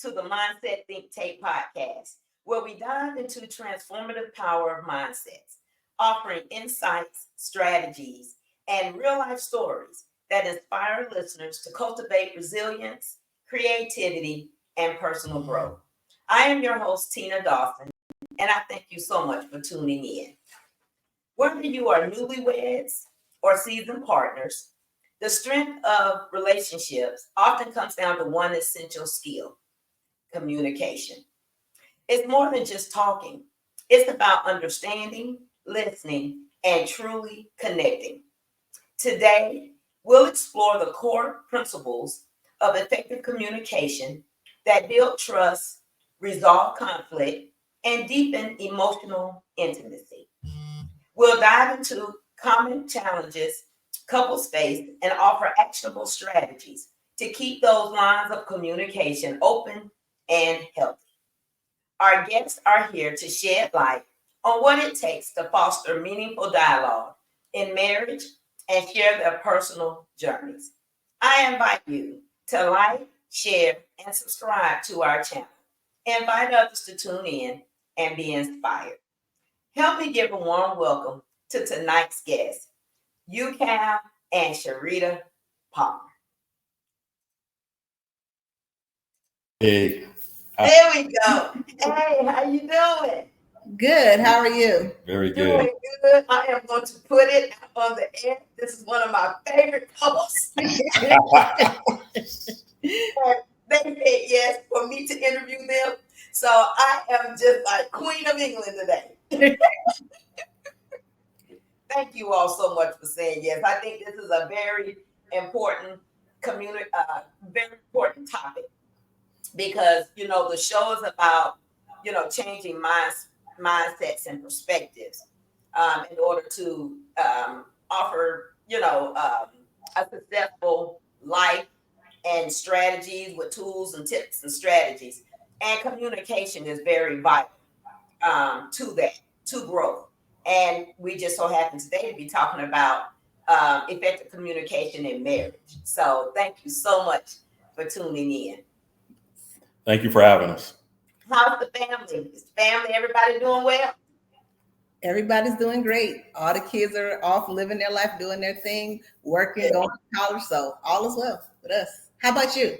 to the Mindset Think Take podcast, where we dive into transformative power of mindsets, offering insights, strategies, and real-life stories that inspire listeners to cultivate resilience, creativity, and personal growth. I am your host, Tina Dawson, and I thank you so much for tuning in. Whether you are newlyweds or seasoned partners, the strength of relationships often comes down to one essential skill: communication. It's more than just talking, it's about understanding, listening, and truly connecting. Today, we'll explore the core principles of effective communication that build trust, resolve conflict, and deepen emotional intimacy. We'll dive into common challenges couples face and offer actionable strategies to keep those lines of communication open and healthy. Our guests are here to shed light on what it takes to foster meaningful dialogue in marriage and share their personal journeys. I invite you to like, share, and subscribe to our channel. Invite others to tune in and be inspired. Help me give a warm welcome to tonight's guests, Ucal and Shyretta Palmer. Hey, There we go. Hey, how you doing? Good. How are you? very good. Doing good. I am going to put it on the air. This is one of my favorite couples. And they said yes for me to interview them. So I am just like Queen of England today. Thank you all so much for saying yes. I think this is a very important very important topic because the show is about changing mindsets and perspectives in order to offer a successful life and strategies with tools and tips and strategies. And communication is very vital to growth. And we just so happen today to be talking about effective communication in marriage. So thank you so much for tuning in. Thank you for having us. How's the family? Is the family, everybody doing well? Everybody's doing great. All the kids are off living their life, doing their thing, working, going to college. So all is well with us. How about you?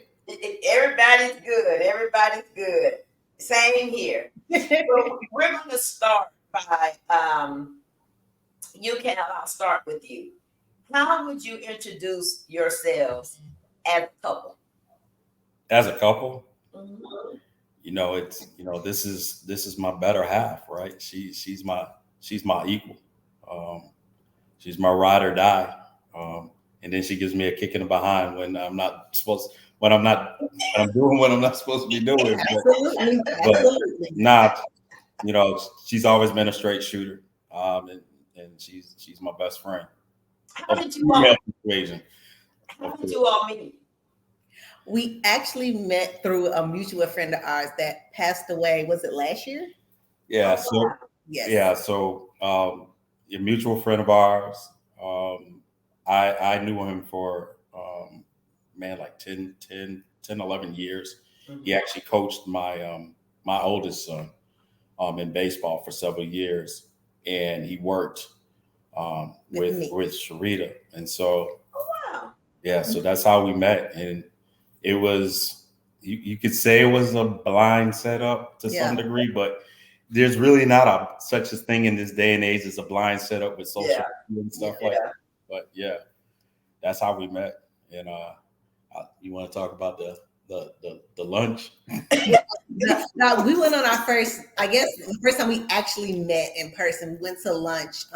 Everybody's good. Everybody's good. Same here. So we're going to start by Ucal. I'll start with you. How would you introduce yourselves as a couple? As a couple, Mhm. this is my better half, right? She's my equal. She's my ride or die. And then she gives me a kick in the behind when I'm doing what I'm not supposed to be doing. Absolutely. Not, she's always been a straight shooter. And she's my best friend. How did you all meet? We actually met through a mutual friend of ours that passed away. Was it last year? Yeah. Oh, So wow. Yes. yeah. So a mutual friend of ours. I knew him for like 10, 11 years. Mhm. He actually coached my oldest son in baseball for several years, and he worked with Shyretta. And so Oh, wow. yeah, so that's how we met. And it was, you could say it was a blind setup to some degree, but there's really not such a thing in this day and age as a blind setup with social media and stuff like that. But yeah, that's how we met. And you want to talk about the lunch? No, we went on our first, the first time we actually met in person. We went to lunch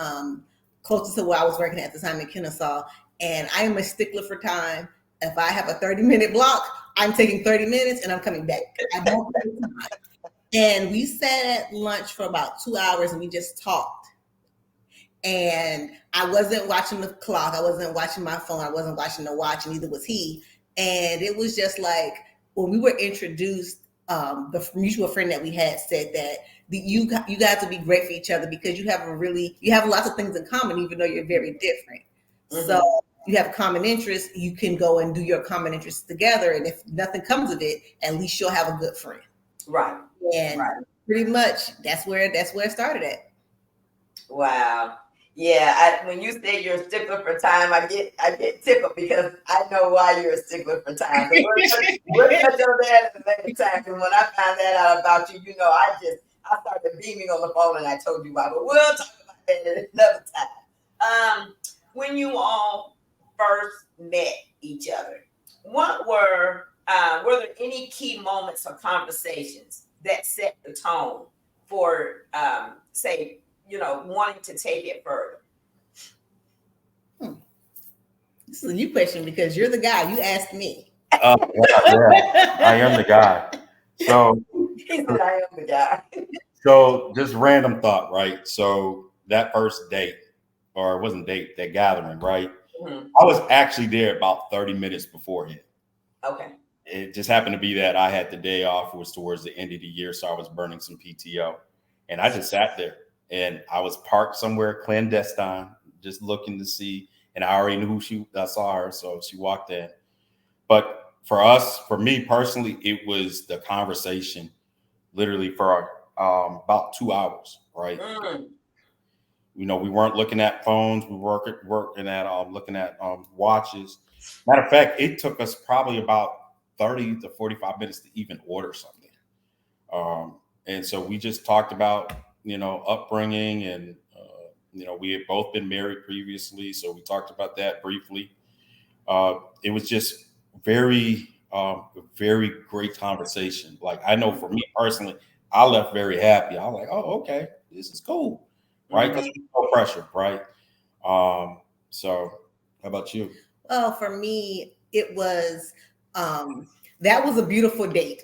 close to where I was working at the time in Kennesaw. And I am a stickler for time. If I have a 30-minute block, I'm taking 30 minutes and I'm coming back. I don't take time. And we sat at lunch for about 2 hours and we just talked. And I wasn't watching the clock. I wasn't watching my phone. I wasn't watching the watch, and neither was he. And it was just like when we were introduced, the mutual friend that we had said that you got to be great for each other because you have lots of things in common, even though you're very different. Mm-hmm. So you have common interests, you can go and do your common interests together. And if nothing comes of it, at least you'll have a good friend. Right. And pretty much that's where it started at. Wow. Yeah, when you say you're a stickler for time, I get tickled because I know why you're a stickler for time. But we'll touch on that at a later time. And when I found that out about you, I started beaming on the phone and I told you why. But we'll talk about that at another time. When you all first met each other, what were there any key moments or conversations that set the tone for say, wanting to take it further? This is a new question because you're the guy. You asked me. Yeah, I am the guy. So He said, I am the guy. So just random thought, right? So that first date, or it wasn't date, that gathering, right? Mm-hmm. I was actually there about 30 minutes beforehand. Okay. It just happened to be that I had the day off. It was towards the end of the year, so I was burning some PTO. And I just sat there and I was parked somewhere clandestine, just looking to see. And I already knew I saw her, so she walked in. But for me personally, it was the conversation literally for about 2 hours, right? Mm. We weren't looking at phones. We were working at looking at watches. Matter of fact, it took us probably about 30 to 45 minutes to even order something. And so we just talked about, upbringing and, we had both been married previously. So we talked about that briefly. It was just very great conversation. Like, I know for me personally, I left very happy. I was like, oh, okay, this is cool. Right. Because no pressure. Right. So how about you? Oh, for me, it was, that was a beautiful date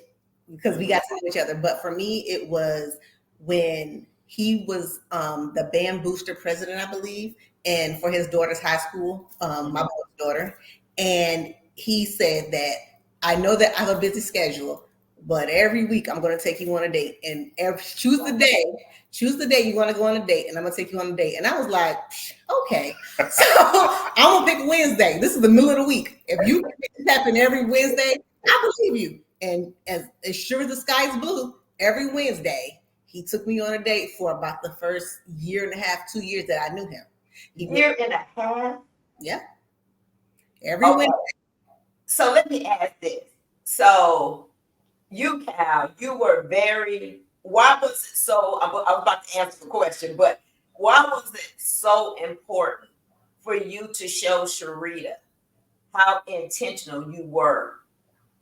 because we got to know each other. But for me, it was when he was the band booster president, I believe, and for his daughter's high school, my boy's daughter. And he said that, I know that I have a busy schedule, but every week I'm going to take you on a date, and choose the day you want to go on a date, and I'm going to take you on a date. And I was like, okay, so I'm going to pick Wednesday. This is the middle of the week. If you make this happen every Wednesday, I believe you. And as sure as the sky is blue, every Wednesday, he took me on a date for about the first year and a half, 2 years that I knew him. Year and a half? Yeah. Every Wednesday. So let me ask this. So Ucal, you were why was it so, I was about to answer the question, but why was it so important for you to show Shyretta how intentional you were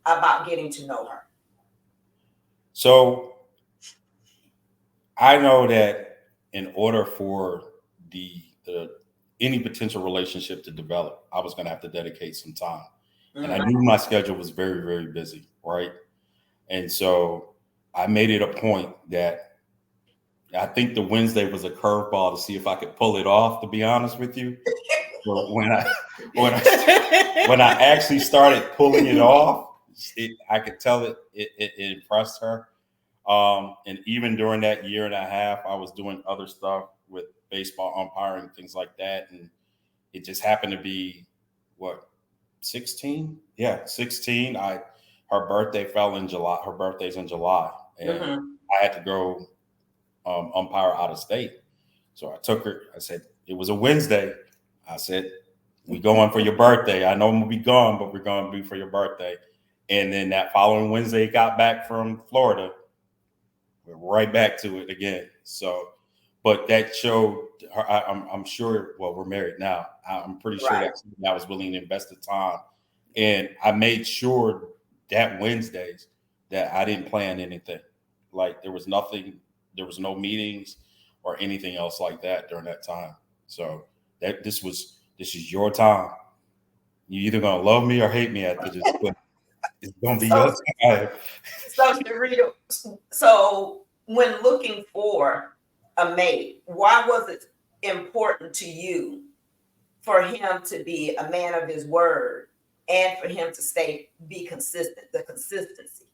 about getting to know her? So I know that in order for the any potential relationship to develop, I was going to have to dedicate some time. Mm-hmm. And I knew my schedule was very, very busy, right? And so I made it a point that I think the Wednesday was a curveball to see if I could pull it off, to be honest with you. But when I actually started pulling it off, I could tell it impressed her. And even during that year and a half, I was doing other stuff with baseball umpiring, things like that. And it just happened to be 16? Yeah, 16. Her birthday fell in July. Her birthday's in July. And I had to go umpire out of state. So I took her. I said, it was a Wednesday. I said, we going for your birthday. I know I'm going to be gone, but we're going to be for your birthday. And then that following Wednesday, got back from Florida. We're right back to it again. So, but that showed her, I'm sure, well, we're married now. I'm pretty sure that I was willing to invest the time. And I made sure that Wednesdays that I didn't plan anything. Like, there was nothing, there was no meetings or anything else like that during that time. So that this is your time. You either gonna love me or hate me after this, but it's gonna be your time. So Shyretta, so when looking for a mate, why was it important to you for him to be a man of his word and for him to be consistent, the consistency?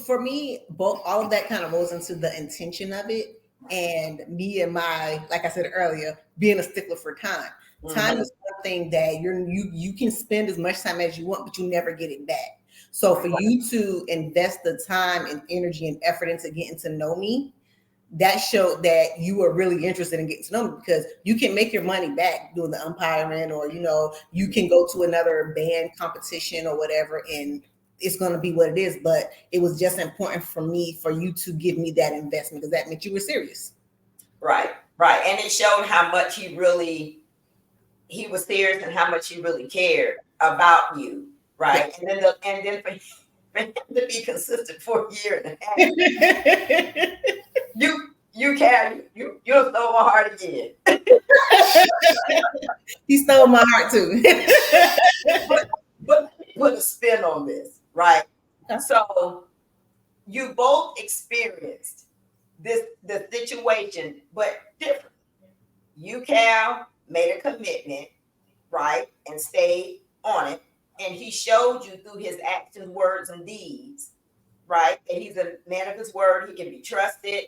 For me, all of that kind of goes into the intention of it, and me and like I said earlier, being a stickler for time. Time is one thing that you can spend as much time as you want, but you never get it back. So for you to invest the time and energy and effort into getting to know me, that showed that you were really interested in getting to know me, because you can make your money back doing the umpiring, or you can go to another band competition or whatever, and it's going to be what it is. But it was just important for me for you to give me that investment, because that meant you were serious. Right. And it showed how much he was serious and how much he really cared about you. Right. Yeah. And then for him to be consistent for a year and a half, you stole my heart again. He stole my heart too. but put a spin on this, right? Okay. So you both experienced the situation, but different. Ucal made a commitment, right, and stayed on it, and he showed you through his actions, words, and deeds, right, that he's a man of his word. He can be trusted.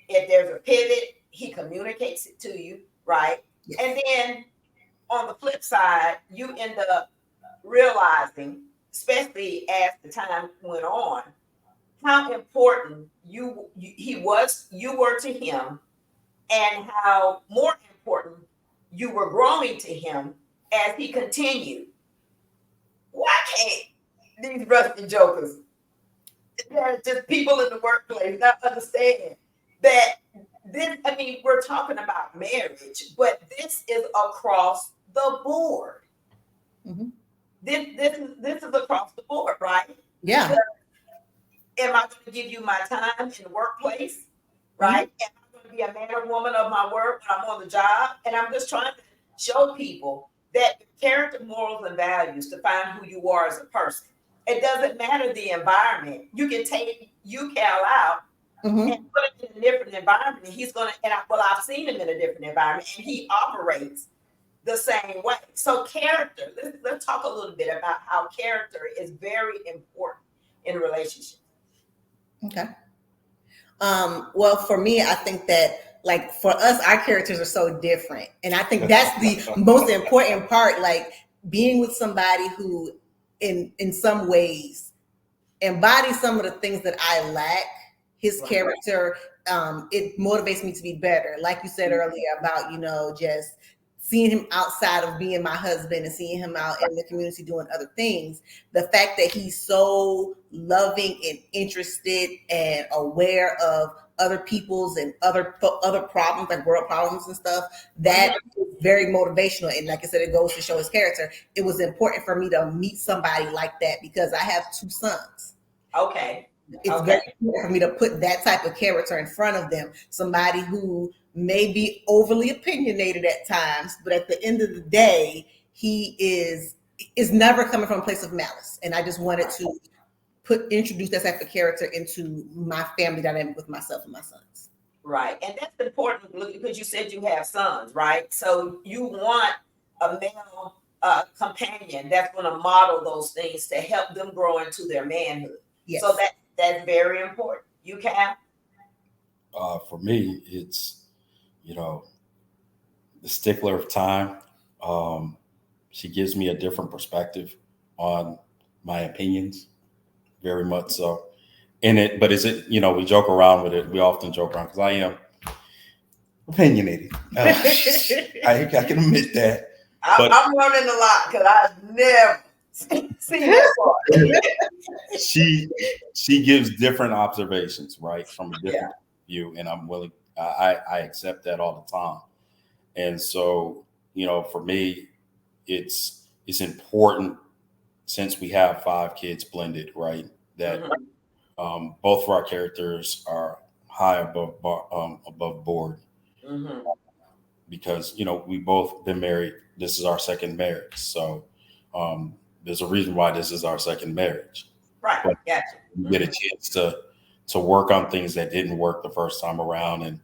If there's a pivot, he communicates it to you, right? Yes. And then on the flip side, you end up realizing, especially as the time went on, how important you were to him, and how more important you were growing to him as he continued. Why can't these rusty jokers, they're just people in the workplace, not understand that this, I mean, we're talking about marriage, but this is across the board. Mm-hmm. This is across the board, right? Yeah. So, am I going to give you my time in the workplace, right? Mm-hmm. Am I going to be a man or woman of my word when I'm on the job? And I'm just trying to show people that character, morals, and values define who you are as a person. It doesn't matter the environment. You can take Ucal out, mm-hmm. and put him in a different environment, and he's going to, I've seen him in a different environment, and he operates the same way. So character, let's talk a little bit about how character is very important in a relationship. Okay. Well, for me, I think that, like, for us, our characters are so different. And I think that's the most important part, like being with somebody who in some ways embodies some of the things that I lack. His right. character, it motivates me to be better. Like you said earlier about, just seeing him outside of being my husband and seeing him out in the community doing other things. The fact that he's so loving and interested and aware of other people's and other problems, like world problems and stuff, that is very motivational. And like I said, it goes to show his character. It was important for me to meet somebody like that because I have 2 sons. Okay. It's very important for me to put that type of character in front of them. Somebody who may be overly opinionated at times, but at the end of the day, he is never coming from a place of malice. And I just wanted to introduce that type of character into my family dynamic with myself and my sons. Right. And that's important because you said you have sons, right? So you want a male companion that's going to model those things to help them grow into their manhood. Yes. So that's very important. Ucal? For me, it's, the stickler of time. She gives me a different perspective on my opinions, very much so. But is it, we joke around with it. We often joke around because I am opinionated. I can admit that. I'm learning a lot because I've never seen that part. She gives different observations, right, from a different view, and I'm willing. I accept that all the time. And so, for me, it's important, since we have 5 kids blended, right, that both of our characters are high above board, because we both been married. This is our second marriage, so there's a reason why this is our second marriage. Right. But we get a chance to work on things that didn't work the first time around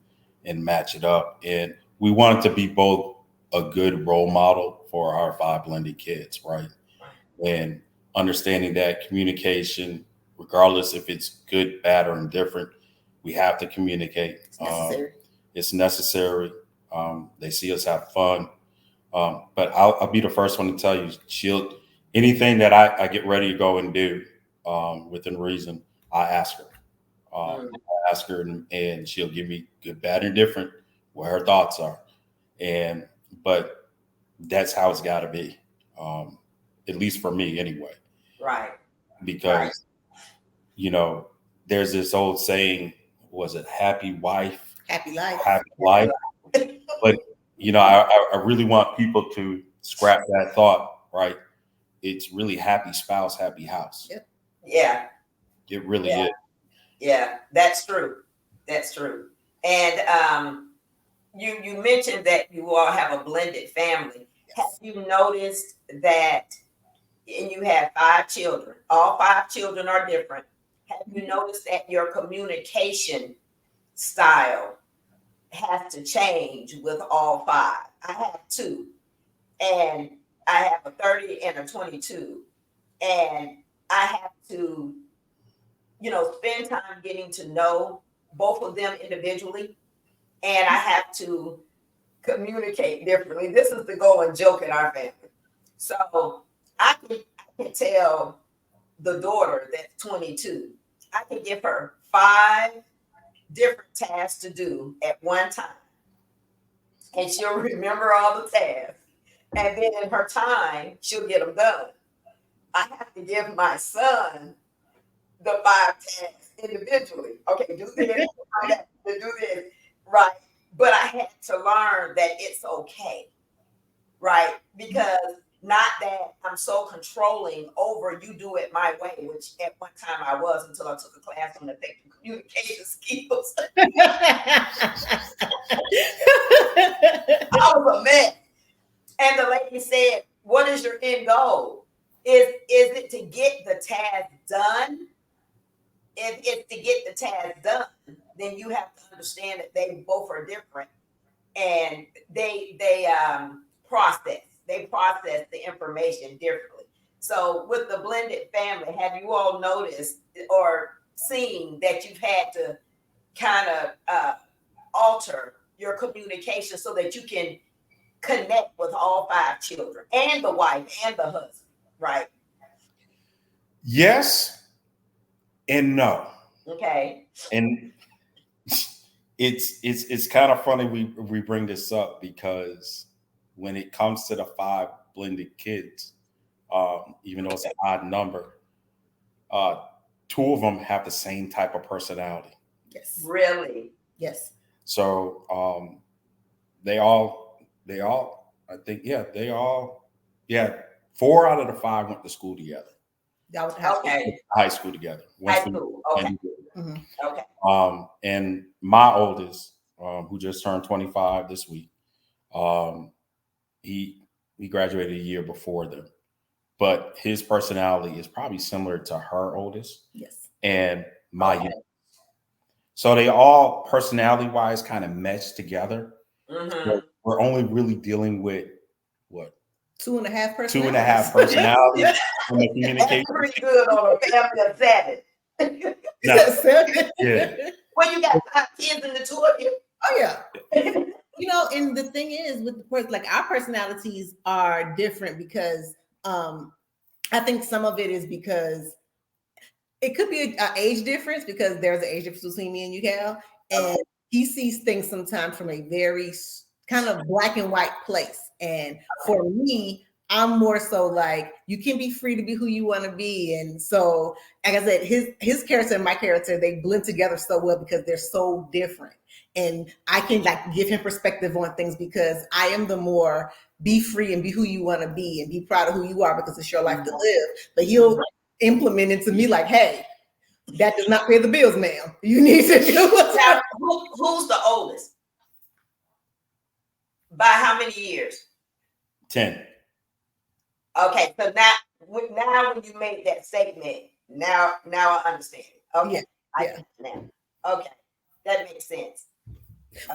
and match it up. And we wanted to be both a good role model for our 5 blended kids, right? And understanding that communication, regardless if it's good, bad, or indifferent, we have to communicate. It's necessary. They see us have fun. But I'll be the first one to tell you, anything that I get ready to go and do within reason, I ask her. I ask her, and she'll give me good, bad, and different what her thoughts are. But that's how it's got to be, at least for me, anyway. Right. Because there's this old saying: was it happy wife, happy life, happy life? But I really want people to scrap that thought. Right? It's really happy spouse, happy house. Yep. Yeah. It really is. Yeah, that's true. That's true. And you mentioned that you all have a blended family. Have you noticed that, and you have 5 children, all 5 children are different. Have you noticed that your communication style has to change with all 5? I have 2, and I have a 30 and a 22, and I have to, spend time getting to know both of them individually, and I have to communicate differently. This is the going joke in our family. So I can tell the daughter that's 22, I can give her 5 different tasks to do at one time, and she'll remember all the tasks. And then in her time, she'll get them done. I have to give my son the 5 tasks individually. Okay, do this, I have to do this, right? But I had to learn that it's okay, right? Because not that I'm so controlling over you do it my way, which at one time I was until I took a class on effective communication skills. I was a mess. And the lady said, what is your end goal? Is it to get the task done? If it's to get the task done, then you have to understand that they both are different, and they process the information differently. So with the blended family, have you all noticed or seen that you've had to kind of alter your communication so that you can connect with all 5 children and the wife and the husband, right? Yes and no. Okay. And it's kind of funny we bring this up, because when it comes to the 5 blended kids, even though it's an odd number, 2 of them have the same type of personality. Yes. Really? Yes. So they all I think they 4 out of the 5 went to school together. High school together. High school. Okay. Mm-hmm. Okay. And my oldest, who just turned 25 this week, he graduated a year before them, but his personality is probably similar to her oldest. Yes. And my youngest. So they all personality wise kind of mesh together. Mm-hmm. So we're only really dealing with what? 2.5 personalities. 2.5 personalities in the communication. That's pretty good on a family of 7. Yeah. Well, you got 5 kids in the 2 of you. Oh yeah. And the thing is, with our personalities are different because I think some of it is because it could be an age difference, because there's an age difference between me and Ucal, and he sees things sometimes from a very kind of black and white place. And for me, I'm more so like, you can be free to be who you want to be. And so, like I said, his character and my character, they blend together so well because they're so different. And I can give him perspective on things because I am the more be free and be who you want to be and be proud of who you are because it's your life to live. But he'll implement it to me like, hey, that does not pay the bills, ma'am. You need to do what's now, who's the oldest? By how many years? 10. Okay, so now when you made that statement, now I understand it. Okay, I get it now. Okay, that makes sense.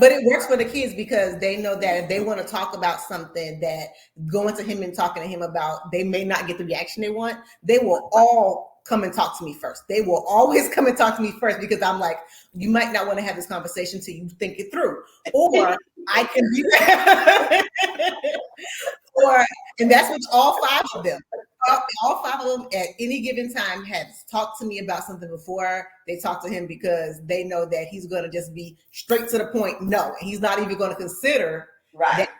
But it works for the kids because they know that if they want to talk about something, that going to him and talking to him about, they may not get the reaction they want. They will all come and talk to me first. They will always come and talk to me first because I'm like, you might not want to have this conversation till you think it through. Or I can be or and that's what all five of them. All five of them at any given time have talked to me about something before they talk to him because they know that he's going to just be straight to the point. No, and he's not even going to consider that.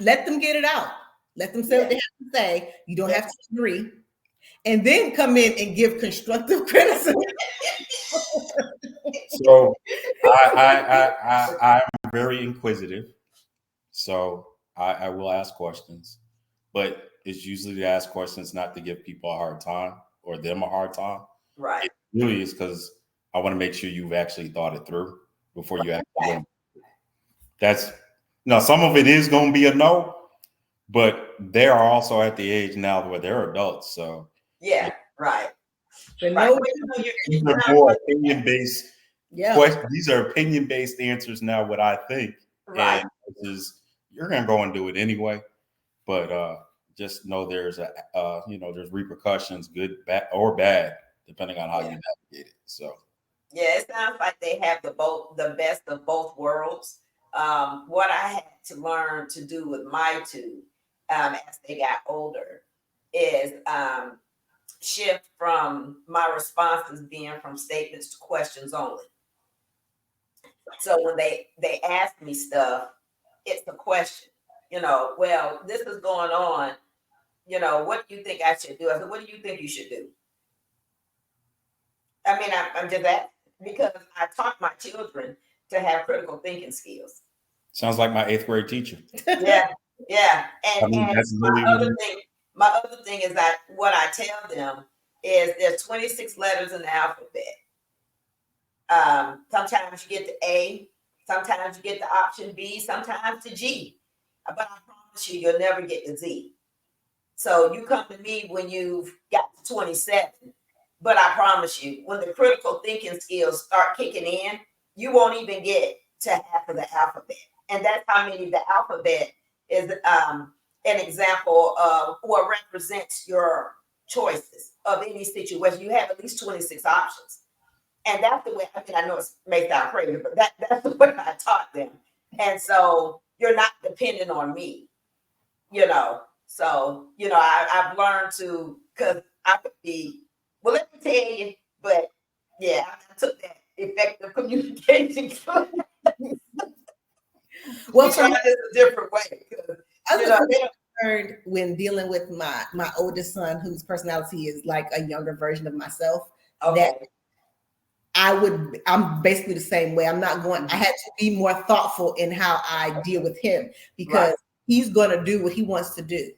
Let them get it out. Let them say what they have to say. You don't have to agree. And then come in and give constructive criticism. So I'm very inquisitive. So I will ask questions, but it's usually to ask questions not to give people a hard time or them a hard time. Right. It really is because I want to make sure you've actually thought it through before you actually go. That's some of it is going to be a no, but they are also at the age now where they're adults. So right. No, these are more opinion-based. Yeah. These are opinion-based answers now. What I think, right, and is you're going to go and do it anyway. But just know there's there's repercussions, good, bad, or bad, depending on how you navigate it. So it sounds like they have the best of both worlds. What I had to learn to do with my two, as they got older, is shift from my responses being from statements to questions only. So when they ask me stuff, it's a question. Well, this is going on. What do you think I should do? I said, what do you think you should do? I mean, I'm just asking because I taught my children to have critical thinking skills. sounds like my 8th grade teacher. Yeah. And that's my other thing is that what I tell them is there's 26 letters in the alphabet. Sometimes you get the A, sometimes you get the option B, sometimes the G. But I promise you'll never get the Z. So you come to me when you've got to 27. But I promise you, when the critical thinking skills start kicking in, you won't even get to half of the alphabet. And that's how many the alphabet is an example of what represents your choices of any situation. You have at least 26 options. And that's the way, I know it may sound crazy, but that's the way I taught them. And so you're not dependent on me, So, I've learned to, because I could be, well, let me tell you, but I took that effective communication class. Well, for me, it's a different way. I learned when dealing with my oldest son, whose personality is like a younger version of myself, that I'm basically the same way. I had to be more thoughtful in how I deal with him because he's going to do what he wants to do.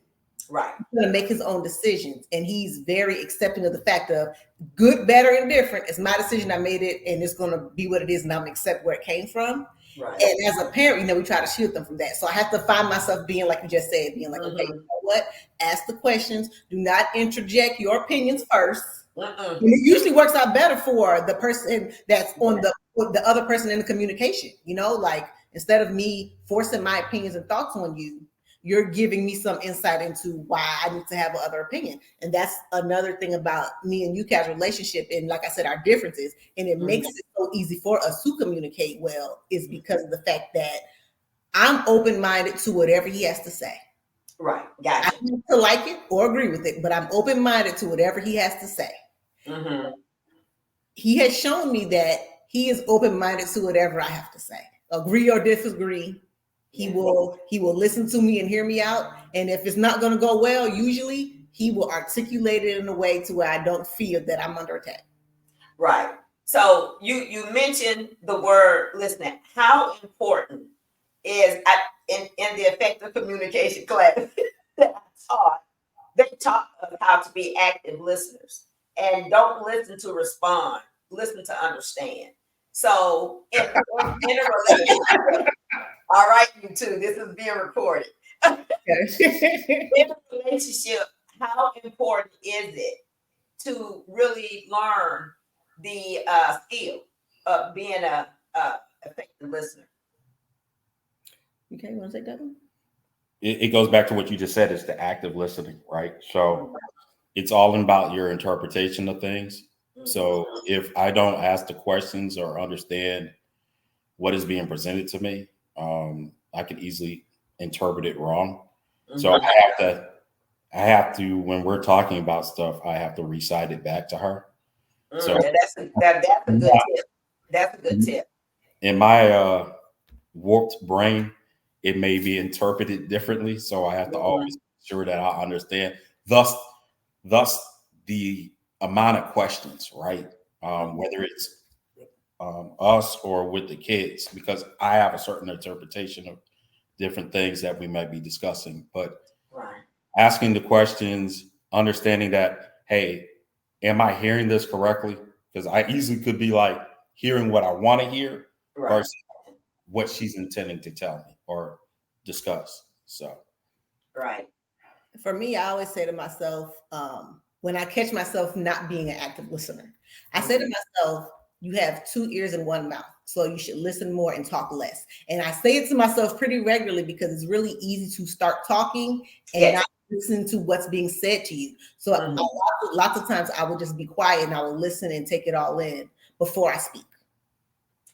Right. He's going to make his own decisions. And he's very accepting of the fact of good, better, and different. It's my decision. I made it and it's going to be what it is. And I'm going to accept where it came from. Right. And as a parent, we try to shield them from that. So I have to find myself being like you just said, being like, okay, you know what? Ask the questions. Do not interject your opinions first. And it usually works out better for the person that's on the other person in the communication. Like instead of me forcing my opinions and thoughts on you, you're giving me some insight into why I need to have another opinion. And that's another thing about me and Ucal's relationship. And like I said, our differences, and it makes it so easy for us to communicate well is because of the fact that I'm open-minded to whatever he has to say. Right. Gotcha. I don't have to like it or agree with it, but I'm open-minded to whatever he has to say. He has shown me that he is open-minded to whatever I have to say. Agree or disagree. He will listen to me and hear me out. And if it's not going to go well, usually he will articulate it in a way to where I don't feel that I'm under attack. Right. So you mentioned the word listening. How important is in the effective communication class that I taught? They taught us how to be active listeners and don't listen to respond. Listen to understand. So in a relationship. All right, you two, this is being recorded. In a relationship, how important is it to really learn the skill of being a effective listener? Okay, you want to take that one? It goes back to what you just said, is the active listening, right? So it's all about your interpretation of things. So if I don't ask the questions or understand what is being presented to me, I can easily interpret it wrong. So I have to, when we're talking about stuff, I have to recite it back to her. So That's a good tip. That's a good tip. in my warped brain, it may be interpreted differently. So I have to always make sure that I understand. Thus the amount of questions, right? Whether it's us or with the kids, because I have a certain interpretation of different things that we might be discussing. But Right. asking the questions, understanding that, hey, am I hearing this correctly? Because I easily could be like hearing what I want to hear Right. versus what she's intending to tell me or discuss. So, Right. For me, I always say to myself, when I catch myself not being an active listener, I say to myself, you have 2 ears and 1 mouth, so you should listen more and talk less. And I say it to myself pretty regularly because it's really easy to start talking and not listen to what's being said to you. So lots of times I will just be quiet and I will listen and take it all in before I speak.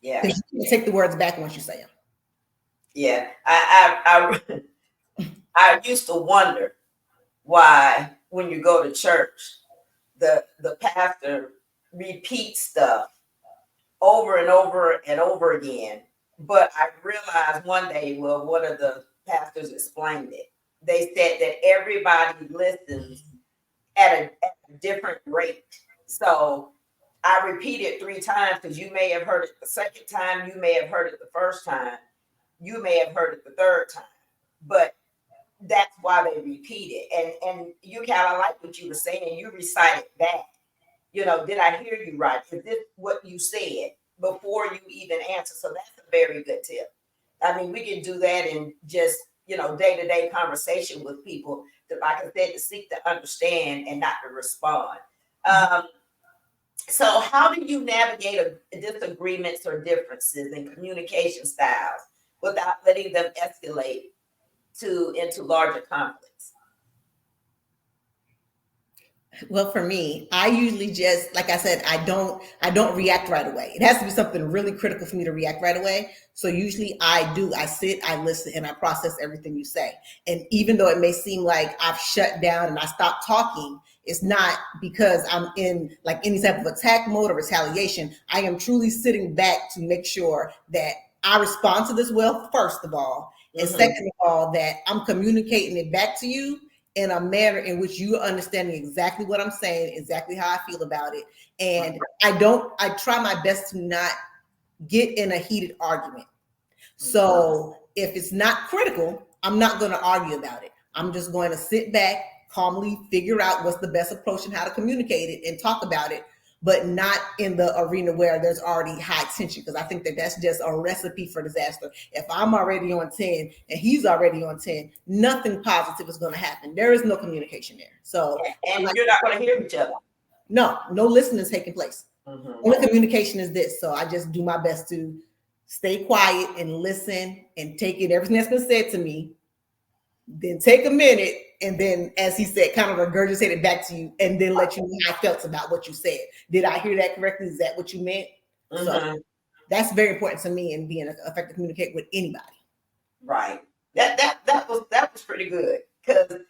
Yeah. Because you can take the words back once you say them. Yeah. I used to wonder why when you go to church, the pastor repeats stuff over and over and over again. But I realized one day, well, one of the pastors explained it. They said that everybody listens at a different rate. So I repeated 3 times because you may have heard it the second time, you may have heard it the first time, you may have heard it the third time. But that's why they repeat it. And you kind of like what you were saying, you recite it back. Did I hear you right? Is this what you said before you even answer? So that's a very good tip. I mean, we can do that in just, day-to-day conversation with people, that, like I said, to seek to understand and not to respond. So how do you navigate disagreements or differences in communication styles without letting them escalate into larger conflicts? Well, for me, I usually just, like I said, I don't react right away. It has to be something really critical for me to react right away. So usually I sit, I listen, and I process everything you say. And even though it may seem like I've shut down and I stopped talking, it's not because I'm in like any type of attack mode or retaliation. I am truly sitting back to make sure that I respond to this well, first of all. And second of all, that I'm communicating it back to you in a manner in which you are understanding exactly what I'm saying, exactly how I feel about it. And I try my best to not get in a heated argument. So if it's not critical, I'm not going to argue about it. I'm just going to sit back, calmly figure out what's the best approach and how to communicate it and talk about it, but not in the arena where there's already high tension, because I think that that's just a recipe for disaster. If I'm already on 10 and he's already on 10, nothing positive is going to happen. There is no communication there. So, and you're not going to hear each other. No listening is taking place. Only communication is this. So I just do my best to stay quiet and listen and take in everything that's been said to me, then take a minute, and then, as he said, kind of regurgitate it back to you, and then let you know how I felt about what you said. Did I hear that correctly? Is that what you meant? So that's very important to me in being effective communicate with anybody. Right. That was pretty good, because,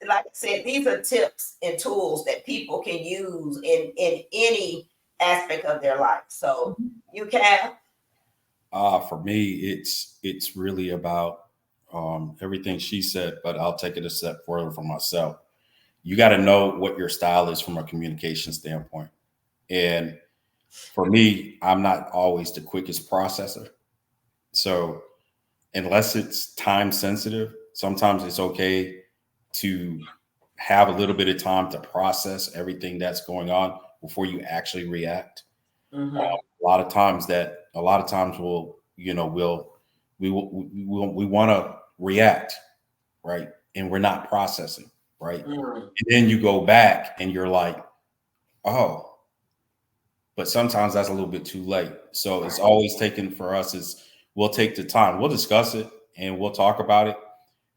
like I said, these are tips and tools that people can use in any aspect of their life. So you can. For me, it's really about everything she said, but I'll take it a step further for myself. You got to know what your style is from a communication standpoint. And for me, I'm not always the quickest processor. So unless it's time sensitive, sometimes it's okay to have a little bit of time to process everything that's going on before you actually react. A lot of times we want to react, right? And we're not processing, right? And then you go back and you're like, oh, but sometimes that's a little bit too late. So it's always taken for us is we'll take the time, we'll discuss it and we'll talk about it.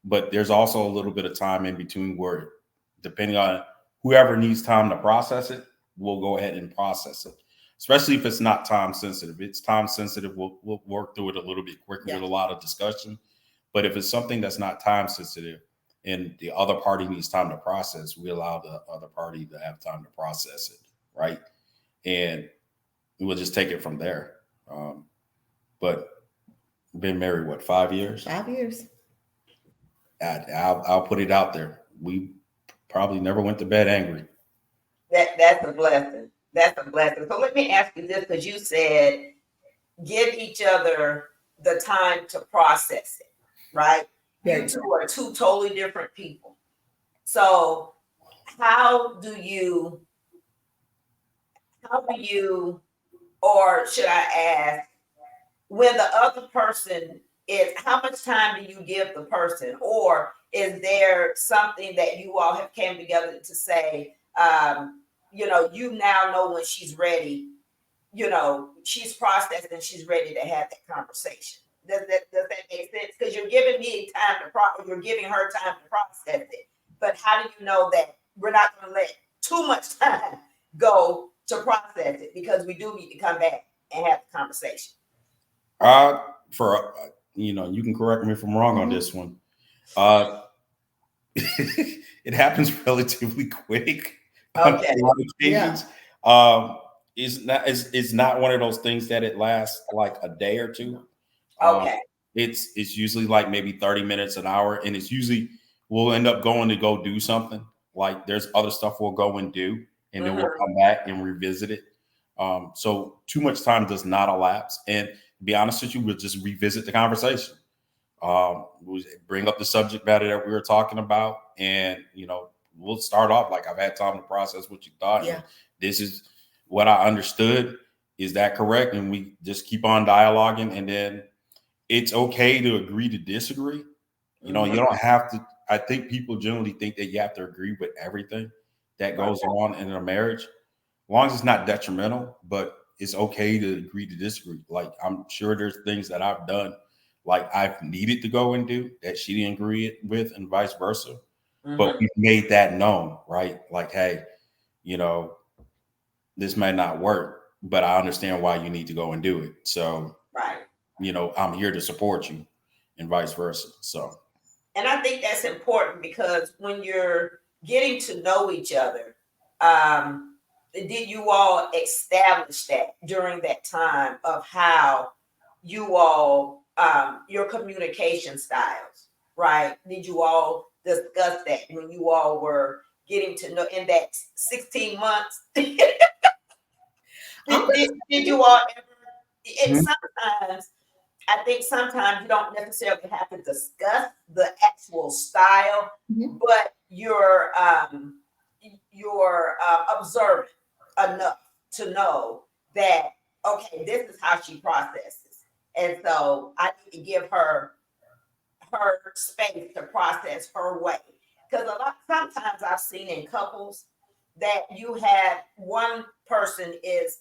But there's also a little bit of time in between where, depending on whoever needs time to process it, we'll go ahead and process it. Especially if it's not time sensitive. If it's time sensitive, we'll work through it a little bit quicker with a lot of discussion. But if it's something that's not time sensitive and the other party needs time to process, we allow the other party to have time to process it, right? And we'll just take it from there. But been married, what, 5 years? 5 years. I'll put it out there. We probably never went to bed angry. That's a blessing. That's a blessing. So let me ask you this, because you said give each other the time to process it, right? You two are two totally different people. So how do you, or should I ask, when the other person is, how much time do you give the person? Or is there something that you all have came together to say, you now know when she's ready, she's processed and she's ready to have that conversation? Does that make sense? Because you're giving me time to you're giving her time to process it. But how do you know that we're not going to let too much time go to process it? Because we do need to come back and have the conversation. You can correct me if I'm wrong on this one. It happens relatively quick. Okay. On a lot of occasions. It's not one of those things that it lasts like a day or two. Okay. It's usually like maybe 30 minutes, an hour, and it's usually we'll end up going to go do something. Like there's other stuff we'll go and do, and then we'll come back and revisit it. So too much time does not elapse. And to be honest with you, we'll just revisit the conversation. We'll bring up the subject matter that we were talking about, and we'll start off like, I've had time to process what you thought. Yeah. This is what I understood. Is that correct? And we just keep on dialoguing, and then it's okay to agree to disagree. You don't have to. I think people generally think that you have to agree with everything that goes on in a marriage, as long as it's not detrimental. But it's okay to agree to disagree. Like, I'm sure there's things that I've done, like I've needed to go and do that she didn't agree with, and vice versa. But we've made that known, right? Like, hey, this may not work, but I understand why you need to go and do it. So, I'm here to support you, and vice versa. So, and I think that's important, because when you're getting to know each other, did you all establish that during that time of how you all, your communication styles, right? Did you all discuss that when you all were getting to know in that 16 months? did you all ever, and sometimes, I think sometimes you don't necessarily have to discuss the actual style, but you're observant enough to know that, okay, this is how she processes, and so I need to give her space to process her way. Because sometimes I've seen in couples that you have one person is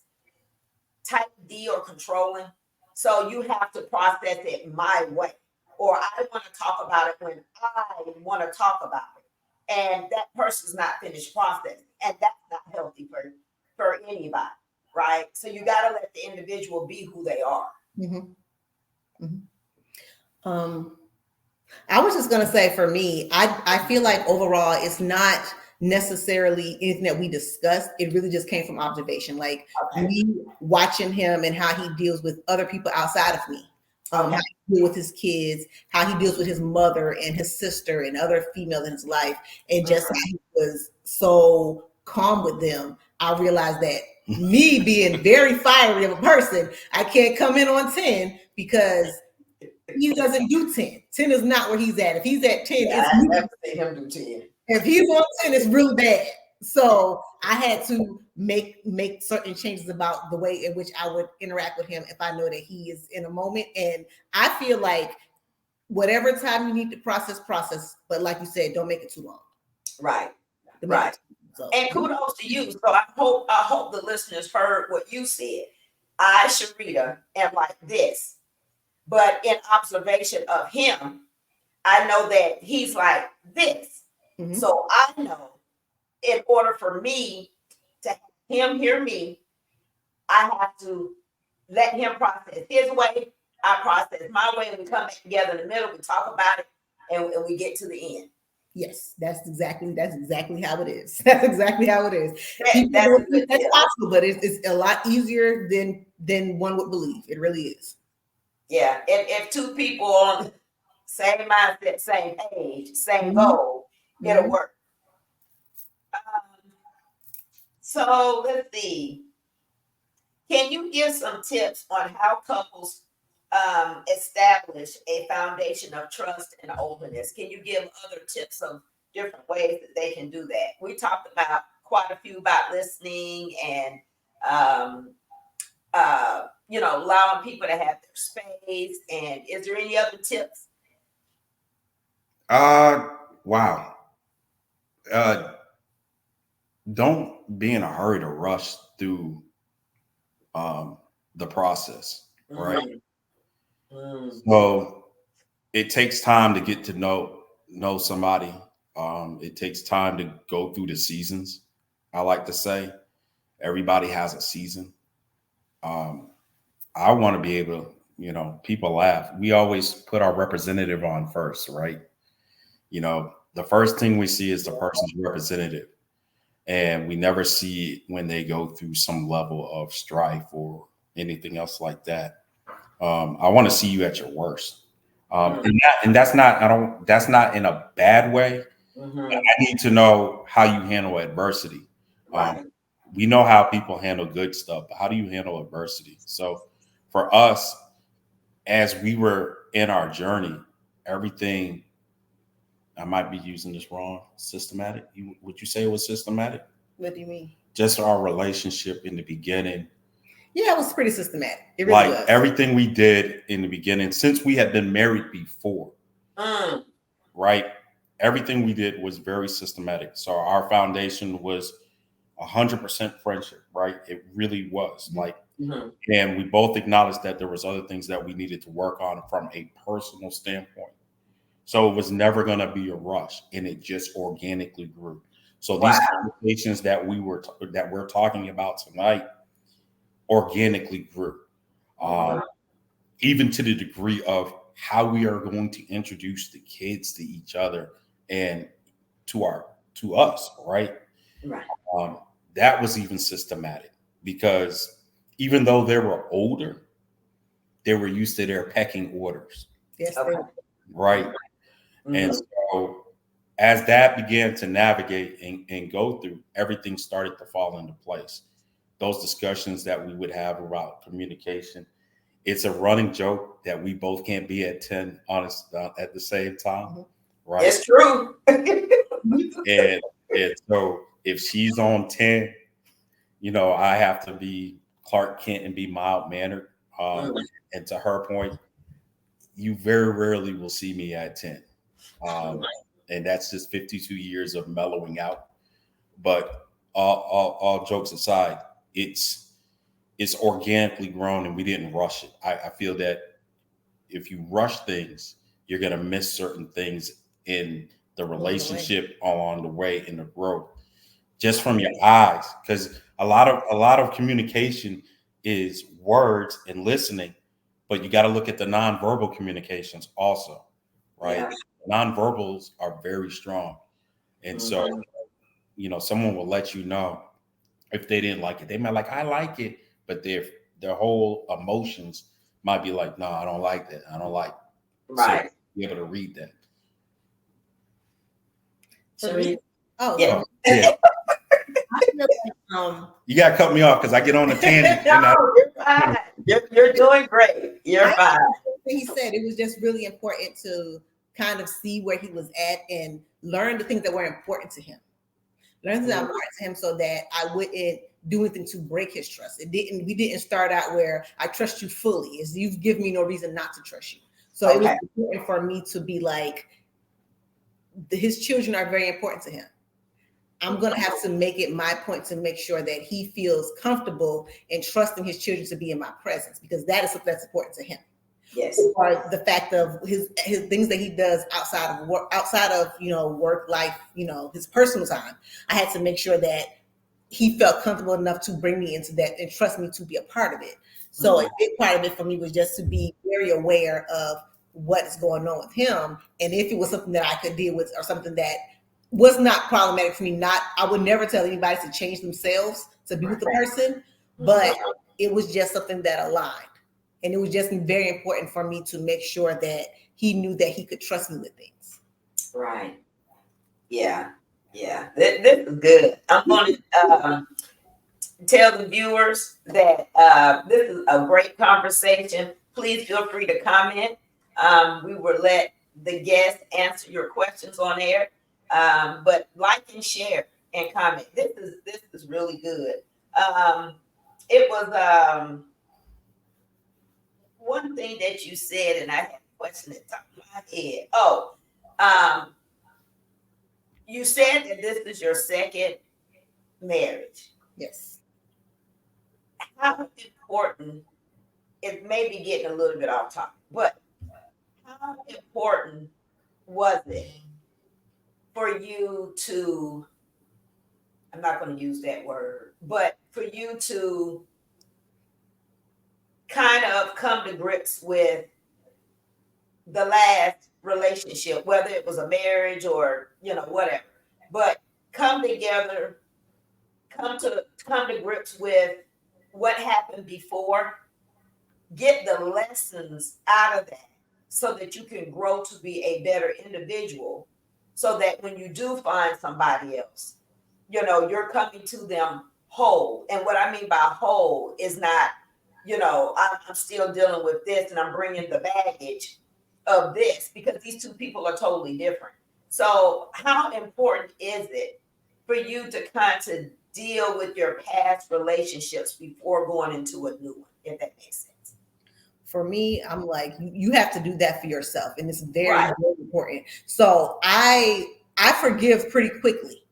type D or controlling, so you have to process it my way, or I want to talk about it when I want to talk about it, and that person's not finished processing, and that's not healthy for anybody, right? So you got to let the individual be who they are. I was just gonna say, for me, I feel like overall it's not necessarily anything that we discussed. It really just came from observation, like me watching him and how he deals with other people outside of me. How he deals with his kids, how he deals with his mother and his sister and other females in his life, and just how he was so calm with them. I realized that me being very fiery of a person, I can't come in on 10 because he doesn't do 10. 10 is not where he's at. If he's at 10, I never see him do 10. If he's on 10, it's really bad. So I had to make certain changes about the way in which I would interact with him if I know that he is in a moment. And I feel like whatever time you need to process, but like you said, don't make it too long. Right. So, and kudos to you. So I hope the listeners heard what you said. I, Shyretta, am like this, but in observation of him, I know that he's like this. So I know in order for me to have him hear me, I have to let him process his way. I process my way, and we come back together in the middle. We talk about it, and we get to the end. Yes, that's exactly how it is. That's exactly how it is. That's a good That's tip. possible, but it's a lot easier than one would believe. It really is. Yeah, if two people on same mindset, same age, same goal, it'll work. So let's see. Can you give some tips on how couples establish a foundation of trust and openness? Can you give other tips of different ways that they can do that? We talked about quite a few about listening and allowing people to have their space. And is there any other tips? Wow. Don't be in a hurry to rush through the process, right? So it takes time to get to know somebody. It takes time to go through the seasons. I like to say everybody has a season. I want to be able to, people laugh. We always put our representative on first, right? The first thing we see is the person's representative. And we never see when they go through some level of strife or anything else like that. I want to see you at your worst. And that's not in a bad way. I need to know how you handle adversity. We know how people handle good stuff, but how do you handle adversity? So for us, as we were in our journey, everything, I might be using this wrong, systematic. Would you say it was systematic? What do you mean? Just our relationship in the beginning. Yeah, it was pretty systematic. It really was. Everything we did in the beginning, since we had been married before, right? Everything we did was very systematic. So our foundation was 100% friendship, right? It really was and we both acknowledged that there was other things that we needed to work on from a personal standpoint. So it was never going to be a rush, and it just organically grew. So these conversations that we're talking about tonight organically grew, even to the degree of how we are going to introduce the kids to each other and to us, right? That was even systematic because even though they were older, they were used to their pecking orders. Yes, right. And so as that began to navigate and go through, everything started to fall into place. Those discussions that we would have about communication, it's a running joke that we both can't be at 10 honest at the same time, right? It's true. and so if she's on 10, I have to be Clark Kent and be mild mannered. And to her point, you very rarely will see me at 10. And that's just 52 years of mellowing out. But all jokes aside, it's organically grown and we didn't rush it. I feel that if you rush things, you're going to miss certain things in the relationship along the way in the growth, just from your eyes. Because a lot of communication is words and listening, but you got to look at the nonverbal communications also, right? Yeah. Nonverbals are very strong. And so, someone will let you know if they didn't like it. They might I like it, but their whole emotions might be like, no, I don't like that. I don't like it. Right. So be able to read that. Sorry. Oh, yeah. You got to cut me off because I get on a tangent. No, you're fine. You're doing great. You're fine. He said it was just really important to kind of see where he was at and learn the things that were important to him. Learn things that were important to him so that I wouldn't do anything to break his trust. We didn't start out where I trust you fully. Is you've given me no reason not to trust you. So it was important for me to be like, his children are very important to him. I'm going to have to make it my point to make sure that he feels comfortable and trusting his children to be in my presence, because that is something that's important to him. Yes. Or the fact of his things that he does outside of work, work life, his personal time. I had to make sure that he felt comfortable enough to bring me into that and trust me to be a part of it. So a big part of it for me was just to be very aware of what is going on with him. And if it was something that I could deal with or something that was not problematic for me, I would never tell anybody to change themselves to be with the person, but it was just something that aligned. And it was just very important for me to make sure that he knew that he could trust me with things. Right. Yeah. Yeah. This is good. I'm going to tell the viewers that this is a great conversation. Please feel free to comment. We will let the guests answer your questions on air. But like and share and comment. This is really good. It was one thing that you said, and I had a question at the top of my head. Oh, you said that this is your second marriage. Yes. How important, it may be getting a little bit off topic, but how important was it for you to, I'm not going to use that word, but for you to kind of come to grips with the last relationship, whether it was a marriage or, whatever, but come together, come to grips with what happened before, get the lessons out of that so that you can grow to be a better individual, so that when you do find somebody else, you're coming to them whole. And what I mean by whole is not, I'm still dealing with this and I'm bringing the baggage of this, because these two people are totally different. So how important is it for you to kind of deal with your past relationships before going into a new one, if that makes sense? For me, I'm like, you have to do that for yourself, and it's very, Right. very important. So I forgive pretty quickly,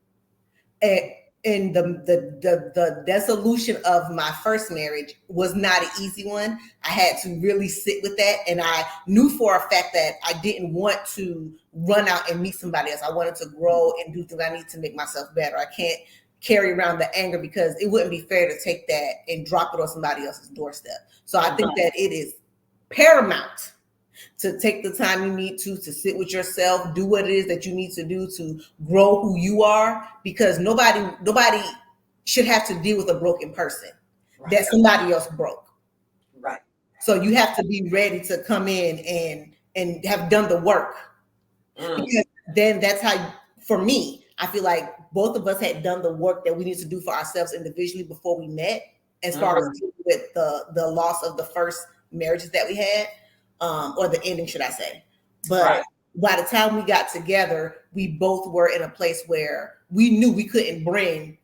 and the dissolution of my first marriage was not an easy one. I had to really sit with that, and I knew for a fact that I didn't want to run out and meet somebody else. I wanted to grow and do things I need to make myself better. I can't carry around the anger, because it wouldn't be fair to take that and drop it on somebody else's doorstep. So I think that it is paramount to take the time you need to sit with yourself, do what it is that you need to do to grow who you are, because nobody should have to deal with a broken person that somebody else broke. Right. So you have to be ready to come in and have done the work. Because then that's how, for me, I feel like both of us had done the work that we need to do for ourselves individually before we met, as far as with the loss of the first marriages that we had, or the ending, should I say. But by the time we got together, we both were in a place where we knew I couldn't bring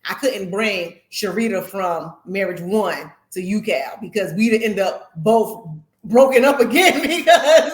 Shyretta from marriage one to Ucal, because we'd end up both broken up again, because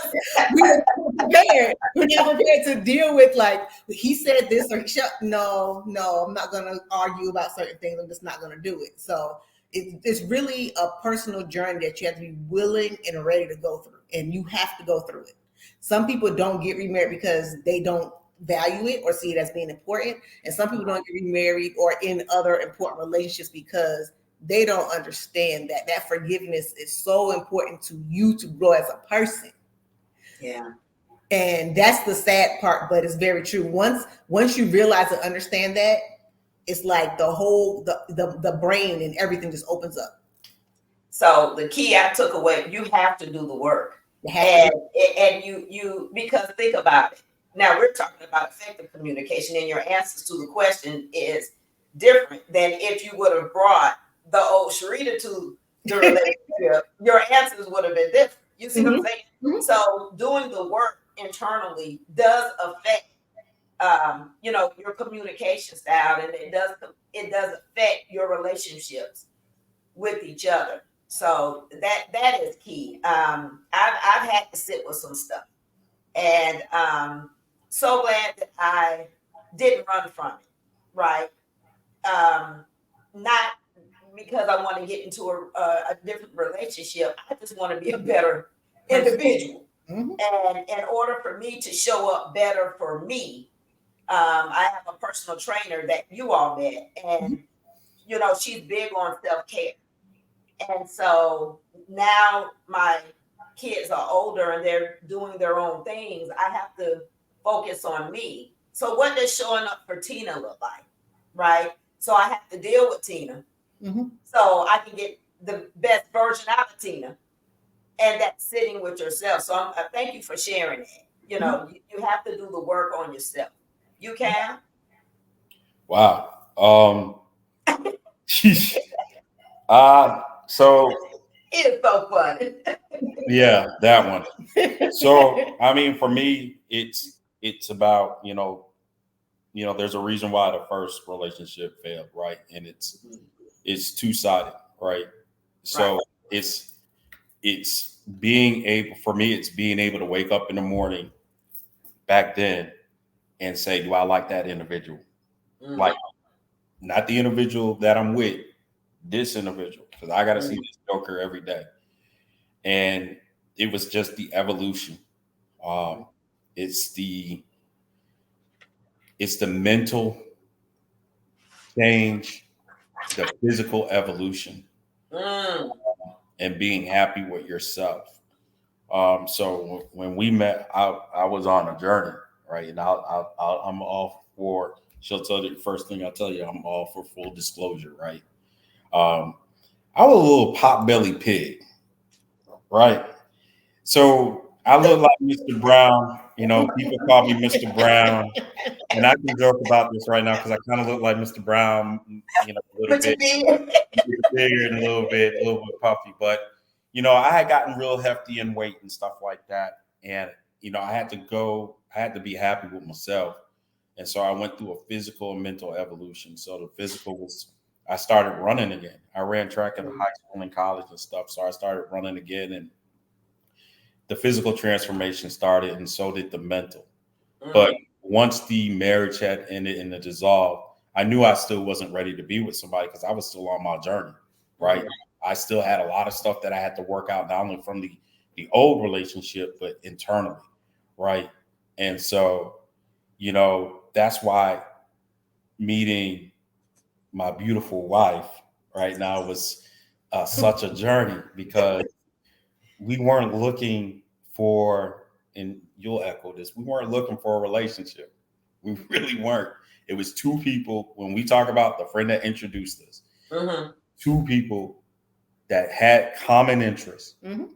we were prepared. We're not prepared to deal with, like, he said this or no, I'm not going to argue about certain things. I'm just not going to do it. So it's really a personal journey that you have to be willing and ready to go through, and you have to go through it. Some people don't get remarried because they don't value it or see it as being important, and some people don't get remarried or in other important relationships because they don't understand that forgiveness is so important to you to grow as a person. Yeah. And that's the sad part, but it's very true. Once you realize and understand that, it's like the whole the brain and everything just opens up. So the key I took away, you have to do the work. And you because think about it. Now we're talking about effective communication, and your answers to the question is different than if you would have brought the old Shyretta to the relationship. Your answers would have been different. You see what I'm saying? Mm-hmm. So doing the work internally does affect your communication style, and it does affect your relationships with each other. So that is key. I've had to sit with some stuff, and so glad that I didn't run from it. Right? Not because I want to get into a different relationship. I just want to be a better individual. Mm-hmm. And in order for me to show up better for me, I have a personal trainer that you all met, and she's big on self-care. And so now my kids are older and they're doing their own things. I have to focus on me. So what does showing up for Tina look like? Right? So I have to deal with Tina. Mm-hmm. So I can get the best version out of Tina. And that's sitting with yourself. So I thank you for sharing that. You have to do the work on yourself. You can. Wow. So It's so funny. yeah, that one. So I mean, for me, it's about there's a reason why the first relationship failed, right? And it's two-sided, right? So Right. it's being able, for me, it's being able to wake up in the morning back then and say, do I like that individual? Mm. Like, not the individual that I'm with, this individual, because I got to see this joker every day. And it was just the evolution. It's the mental change, the physical evolution, Mm. and being happy with yourself. So when we met, I was on a journey, right? And I'm all for. She'll tell you the first thing I tell you. I'm all for full disclosure, right? I was a little pot belly pig, right? So I look like Mr. Brown. People call me Mr. Brown, and I can joke about this right now because I kind of look like Mr. Brown, a little But you bit did. bigger and a little bit puffy. But I had gotten real hefty in weight and stuff like that, and I had to be happy with myself, and so I went through a physical and mental evolution. So the physical was I started running again. I ran track in high school and college and stuff, so I started running again, and the physical transformation started, and so did the mental. But once the marriage had ended and the dissolve, I knew I still wasn't ready to be with somebody because I was still on my journey, right? I still had a lot of stuff that I had to work out, not only from the old relationship, but internally, right? And so, that's why meeting my beautiful wife right now was such a journey, because we weren't looking for, and you'll echo this, we weren't looking for a relationship. We really weren't. It was two people. When we talk about the friend that introduced us, two people that had common interests. And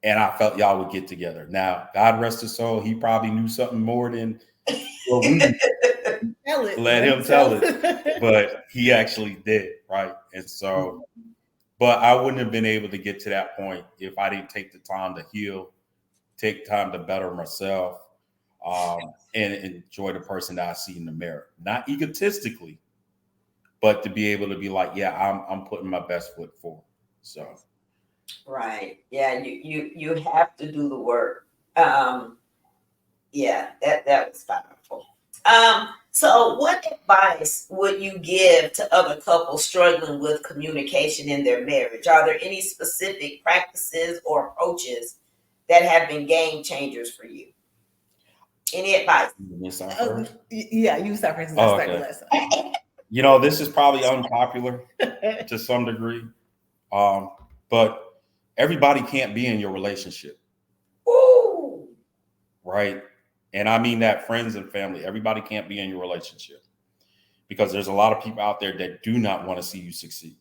I felt y'all would get together. Now, God rest his soul, he probably knew something more than what we let him tell it. But he actually did, right? And so, but I wouldn't have been able to get to that point if I didn't take the time to heal, take time to better myself, and enjoy the person that I see in the mirror. Not egotistically, but to be able to be like, yeah, I'm putting my best foot forward. So, right, yeah, you have to do the work. Yeah, that was powerful. So what advice would you give to other couples struggling with communication in their marriage? Are there any specific practices or approaches that have been game changers for you? Any advice? Yeah, you start first. Oh, okay. This is probably unpopular to some degree, but everybody can't be in your relationship. Ooh. Right? And I mean that friends and family, everybody can't be in your relationship, because there's a lot of people out there that do not want to see you succeed.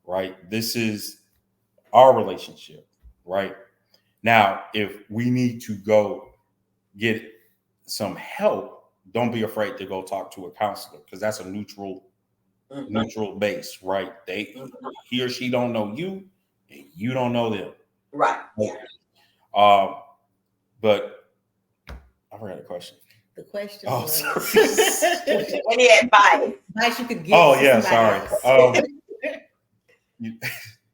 Right? This is our relationship, right? Now, if we need to go get some help, don't be afraid to go talk to a counselor, because that's a neutral base, right? He or she don't know you, and you don't know them. Right. But I forgot the question. The question was any advice you could give. Oh yeah, sorry.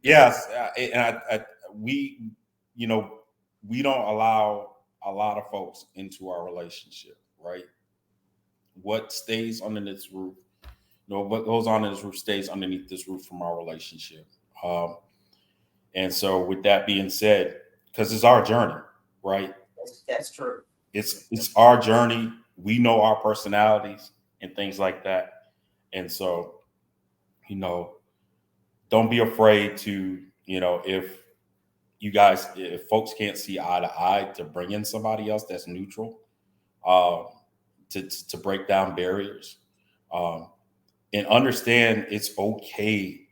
Yes, and we don't allow a lot of folks into our relationship, right? What stays under this roof, what goes on in this roof stays underneath this roof from our relationship. And so, with that being said, because it's our journey, right? That's true. It's our journey. We know our personalities and things like that. And so, you know, don't be afraid to, if folks can't see eye to eye, to bring in somebody else that's neutral, um, to break down barriers, um, and understand it's okay,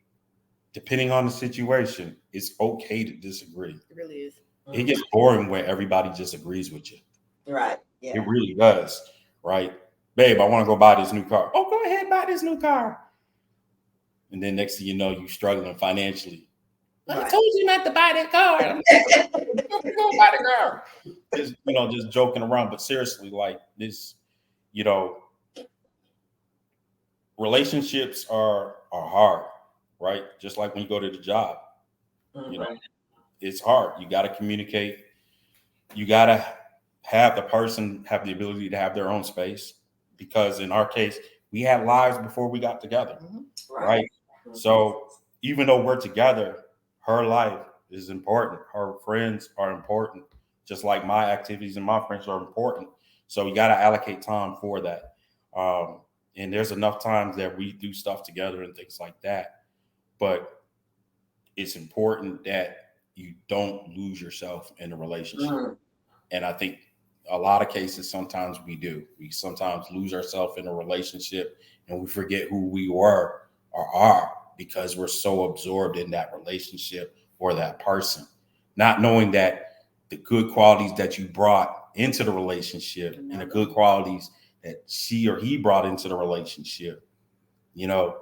depending on the situation, it's okay to disagree. It really is. It gets boring when everybody just agrees with you. Right. Yeah. It really does, right? Babe, I want to go buy this new car. Oh, go ahead, buy this new car. And then next thing you know, you're struggling financially. Right. I told you not to buy that car. I'm gonna buy the car. Just joking around. But seriously, like this, you know, relationships are hard, right? Just like when you go to the job, you know, it's hard. You got to communicate. You got to have the person have the ability to have their own space, because in our case, we had lives before we got together, right? So even though we're together, her life is important. Her friends are important, just like my activities and my friends are important. So you got to allocate time for that. And there's enough times that we do stuff together and things like that. But it's important that you don't lose yourself in a relationship. And I think a lot of cases, sometimes we do. We sometimes lose ourselves in a relationship and we forget who we were or are, because we're so absorbed in that relationship or that person, not knowing that the good qualities that you brought into the relationship and the good qualities that she or he brought into the relationship,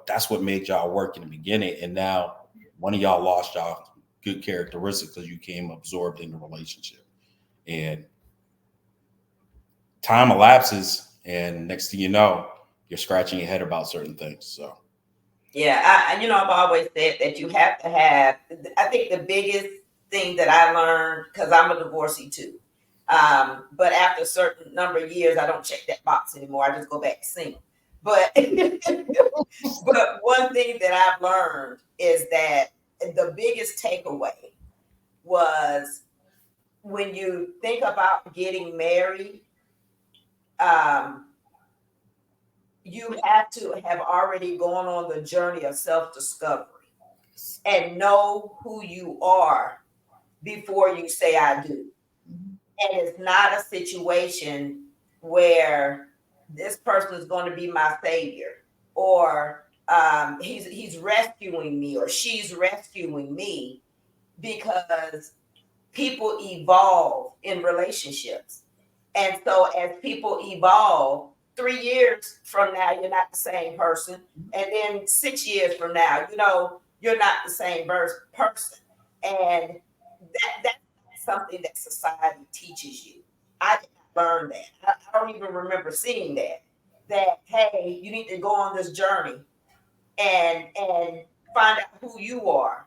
that's what made y'all work in the beginning. And now one of y'all lost y'all good characteristics because you came absorbed in the relationship. And time elapses, and next thing you know, you're scratching your head about certain things. So yeah, I've always said that you have to have, I think the biggest thing that I learned, because I'm a divorcee too, but after a certain number of years, I don't check that box anymore. I just go back to single. But but one thing that I've learned is that the biggest takeaway was, when you think about getting married, um, you have to have already gone on the journey of self-discovery and know who you are before you say I do. And it's not a situation where this person is going to be my savior, or he's rescuing me or she's rescuing me, because people evolve in relationships. And so as people evolve, 3 years from now, you're not the same person. And then 6 years from now, you're not the same person. And that's something that society teaches you. I did not learn that. I don't even remember seeing that, hey, you need to go on this journey and find out who you are,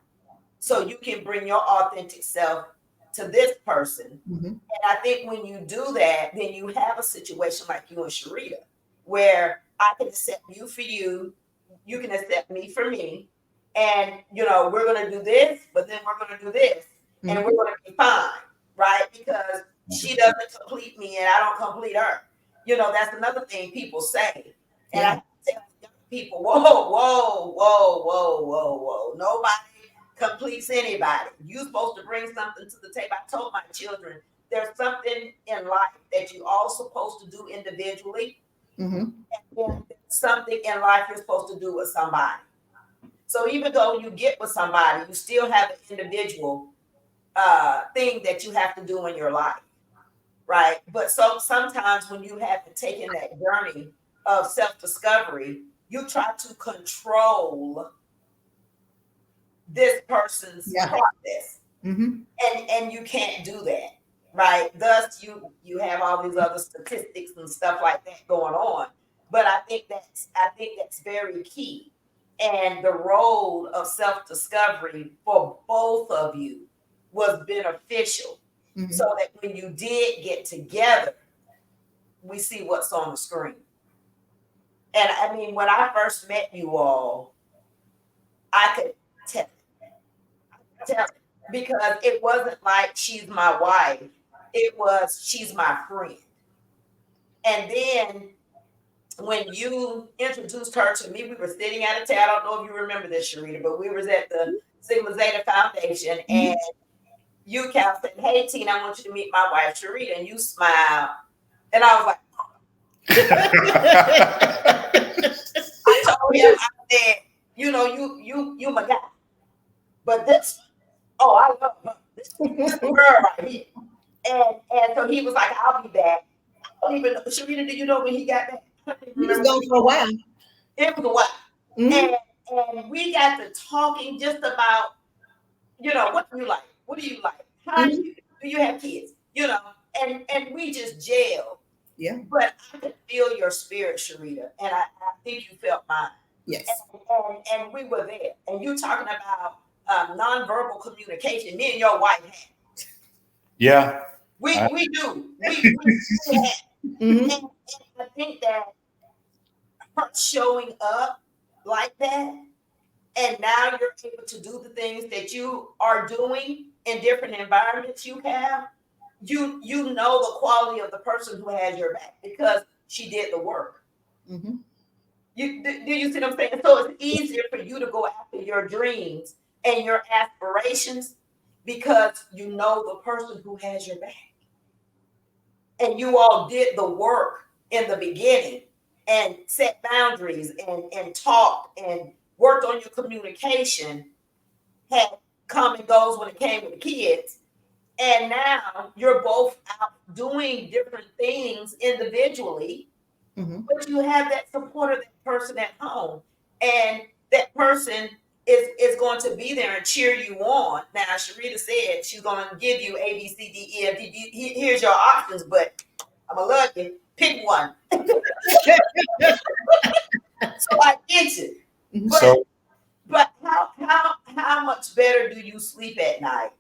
so you can bring your authentic self to this person. And I think when you do that, then you have a situation like you and Shyretta, where I can accept you for you, you can accept me for me, and we're gonna do this, but then we're gonna do this, and we're gonna be fine, right? Because she doesn't complete me and I don't complete her. That's another thing people say. And I tell young people, whoa, whoa, whoa, whoa, whoa, whoa. Nobody completes anybody. You're supposed to bring something to the table. I told my children, there's something in life that you all supposed to do individually, and then there's something in life you're supposed to do with somebody. So even though you get with somebody, you still have an individual thing that you have to do in your life, right? But so sometimes when you have to take in that journey of self-discovery, you try to control this person's process, and you can't do that, right? Thus you have all these other statistics and stuff like that going on. But I think that's very key. And the role of self-discovery for both of you was beneficial, so that when you did get together, we see what's on the screen. And I mean, when I first met you all, I could tell. because it wasn't like she's my wife. It was she's my friend. And then when you introduced her to me, we were sitting at a table. I don't know if you remember this, Shyretta, but we was at the Sigma Zeta Foundation, and Ucal said, "Hey, Tina, I want you to meet my wife, Shyretta." And you smiled, and I was like, I told him, I said, "You know, you my guy, but this, oh, I love her. This girl right here." And so he was like, "I'll be back." I don't even know, Shyretta, do you know when he got back? He was gone for a while. It was a while. And we got to talking just about, what do you like? What do you like? How do you have kids? And we just gelled. Yeah. But I could feel your spirit, Shyretta, and I think you felt mine. Yes. And we were there. And you talking about nonverbal communication. Me and your wife had. Yeah. We do. We had. And I think that her showing up like that, and now you're able to do the things that you are doing in different environments you have, you know the quality of the person who has your back because she did the work. Do you see what I'm saying? So it's easier for you to go after your dreams and your aspirations because you know the person who has your back. And you all did the work in the beginning and set boundaries and talked and worked on your communication, had come and goes when it came to the kids. And now you're both out doing different things individually, but you have that support of that person at home. And that person is going to be there and cheer you on. Now, Shyretta said she's going to give you A, B, C, D, E, F, G, D. Here's your options, but I'm going to love you. Pick one. So I get you. But how much better do you sleep at night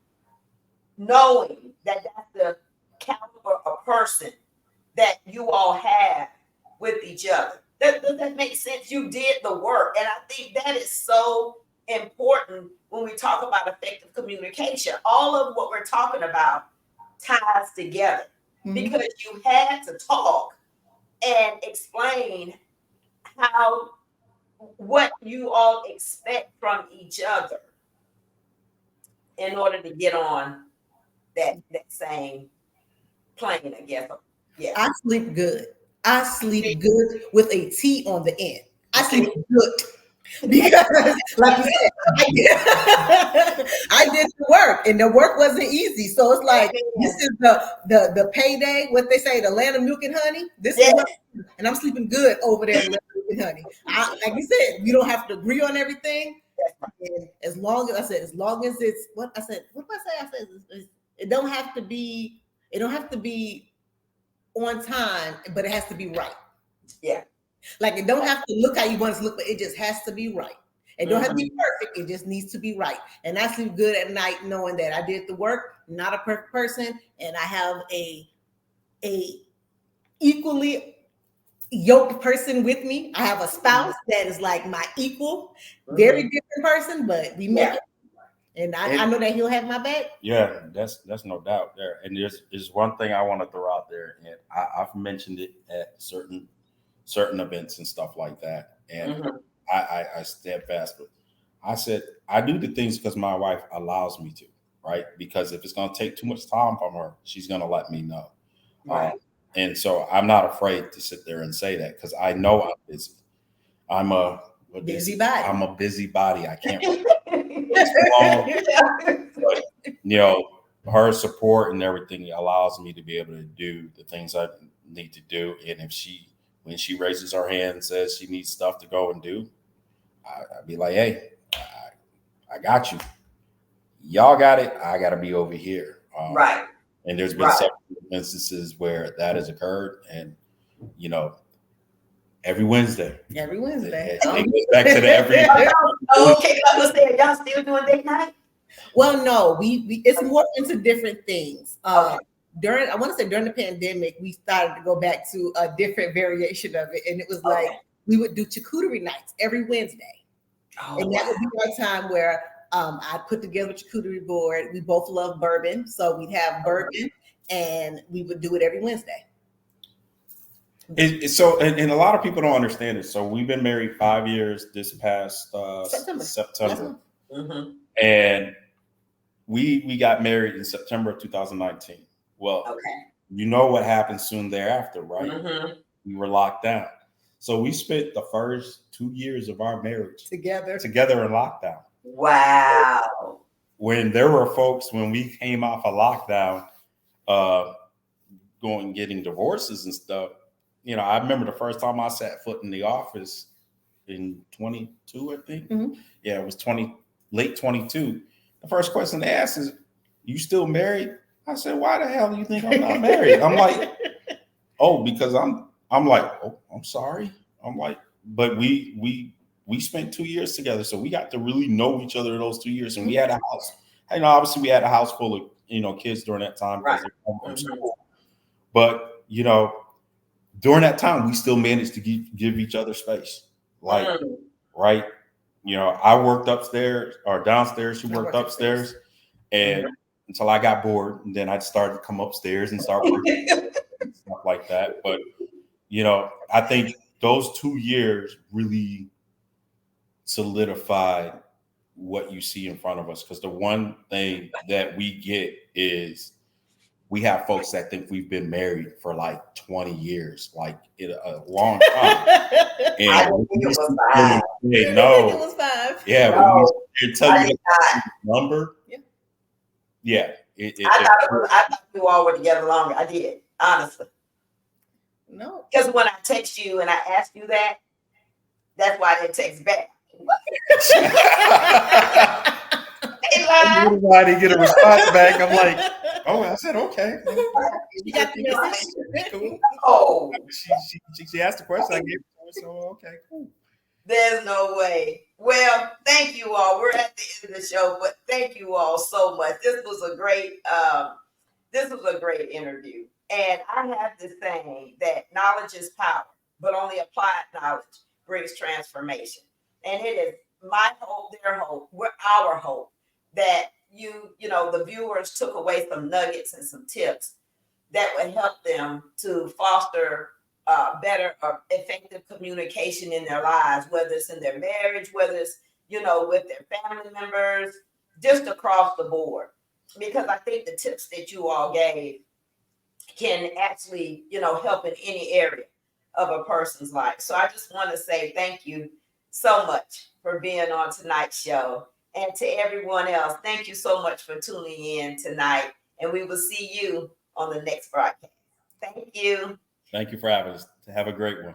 knowing that that's the caliber of person that you all have with each other? Does that make sense? You did the work. And I think that is so important when we talk about effective communication. All of what we're talking about ties together because you had to talk and explain what you all expect from each other in order to get on that same plane, I guess. Yeah. I sleep good. I sleep good with a T on the end. I sleep good. Because, like you said, I did the work, and the work wasn't easy. So it's like this is the payday. What they say, the land of milk and honey. This is, and I'm sleeping good over there in the land of milk and honey. Like you said, you don't have to agree on everything. And as long as it's what did I say? I said it don't have to be on time, but it has to be right. Yeah. Like it don't have to look how you want it to look, but it just has to be right. It don't have to be perfect. It just needs to be right. And I sleep good at night knowing that I did the work, not a perfect person, and I have a equally yoked person with me. I have a spouse that is like my equal, very different person, but we make it. And I know that he'll have my back. Yeah, that's no doubt there. And there's one thing I want to throw out there, and I've mentioned it at certain events and stuff like that. And I stand fast, but I said I do the things because my wife allows me to, right? Because if it's going to take too much time from her, she's going to let me know. Right. And so I'm not afraid to sit there and say that because I know I'm busy. I'm a busybody. I'm a busybody. I can't. But, her support and everything allows me to be able to do the things I need to do. And if when she raises her hand and says she needs stuff to go and do, I'd be like, hey, I got you. Y'all got it. I got to be over here. Right. And there's been several instances where that has occurred. And, every Wednesday. It goes back to the every. Okay, I was saying, y'all still doing date night? Well, no, we it's more into different things. During the pandemic, we started to go back to a different variation of it, and it was like we would do charcuterie nights every Wednesday, and that would be our time where I put together a charcuterie board. We both love bourbon, so we'd have bourbon, and we would do it every Wednesday. And a lot of people don't understand it. So we've been married 5 years this past September. Mm-hmm. And we got married in September of 2019. Well, Okay. you know what happened soon thereafter, right? Mm-hmm. We were locked down. So we spent the first 2 years of our marriage Together in lockdown. Wow. When there were folks, when we came off a lockdown, getting divorces and stuff, you know, I remember the first time I sat foot in the office in 22, I think. Mhm. Yeah, it was late 22. The first question they asked is, "You still married?" I said, "Why the hell do you think I'm not married?" I'm like, "Oh, because I'm like, oh, I'm sorry." I'm like, but we spent 2 years together, so we got to really know each other those 2 years, and we had a house. You know, obviously we had a house full of, you know, kids during that time because they're home from school. But, you know, during that time, we still managed to give each other space. Like, right? You know, I worked upstairs or downstairs. She worked upstairs. And until I got bored, and then I started to come upstairs and start working and stuff like that. But, you know, I think those 2 years really solidified what you see in front of us. Because the one thing that we get is we have folks that think we've been married for like 20 years, like a long time. And I think it was 5. No, it was 5. Yeah, No, when tell you the number. Yeah, I thought we all were together longer. I did, honestly. No, because when I text you and I ask you that, that's why I didn't text back. I didn't get a response back. I'm like, oh, I said okay. You got the message. Cool. Oh, she asked the question. I gave it to her. So okay, cool. There's no way. Well, thank you all. We're at the end of the show, but thank you all so much. This was a great interview. And I have this saying that knowledge is power, but only applied knowledge brings transformation. And it is my hope, their hope, our hope that the viewers took away some nuggets and some tips that would help them to foster better or effective communication in their lives, whether it's in their marriage, whether it's, with their family members, just across the board. Because I think the tips that you all gave can actually, help in any area of a person's life. So I just want to say thank you so much for being on tonight's show. And to everyone else, thank you so much for tuning in tonight. And we will see you on the next broadcast. Thank you. Thank you for having us. Have a great one.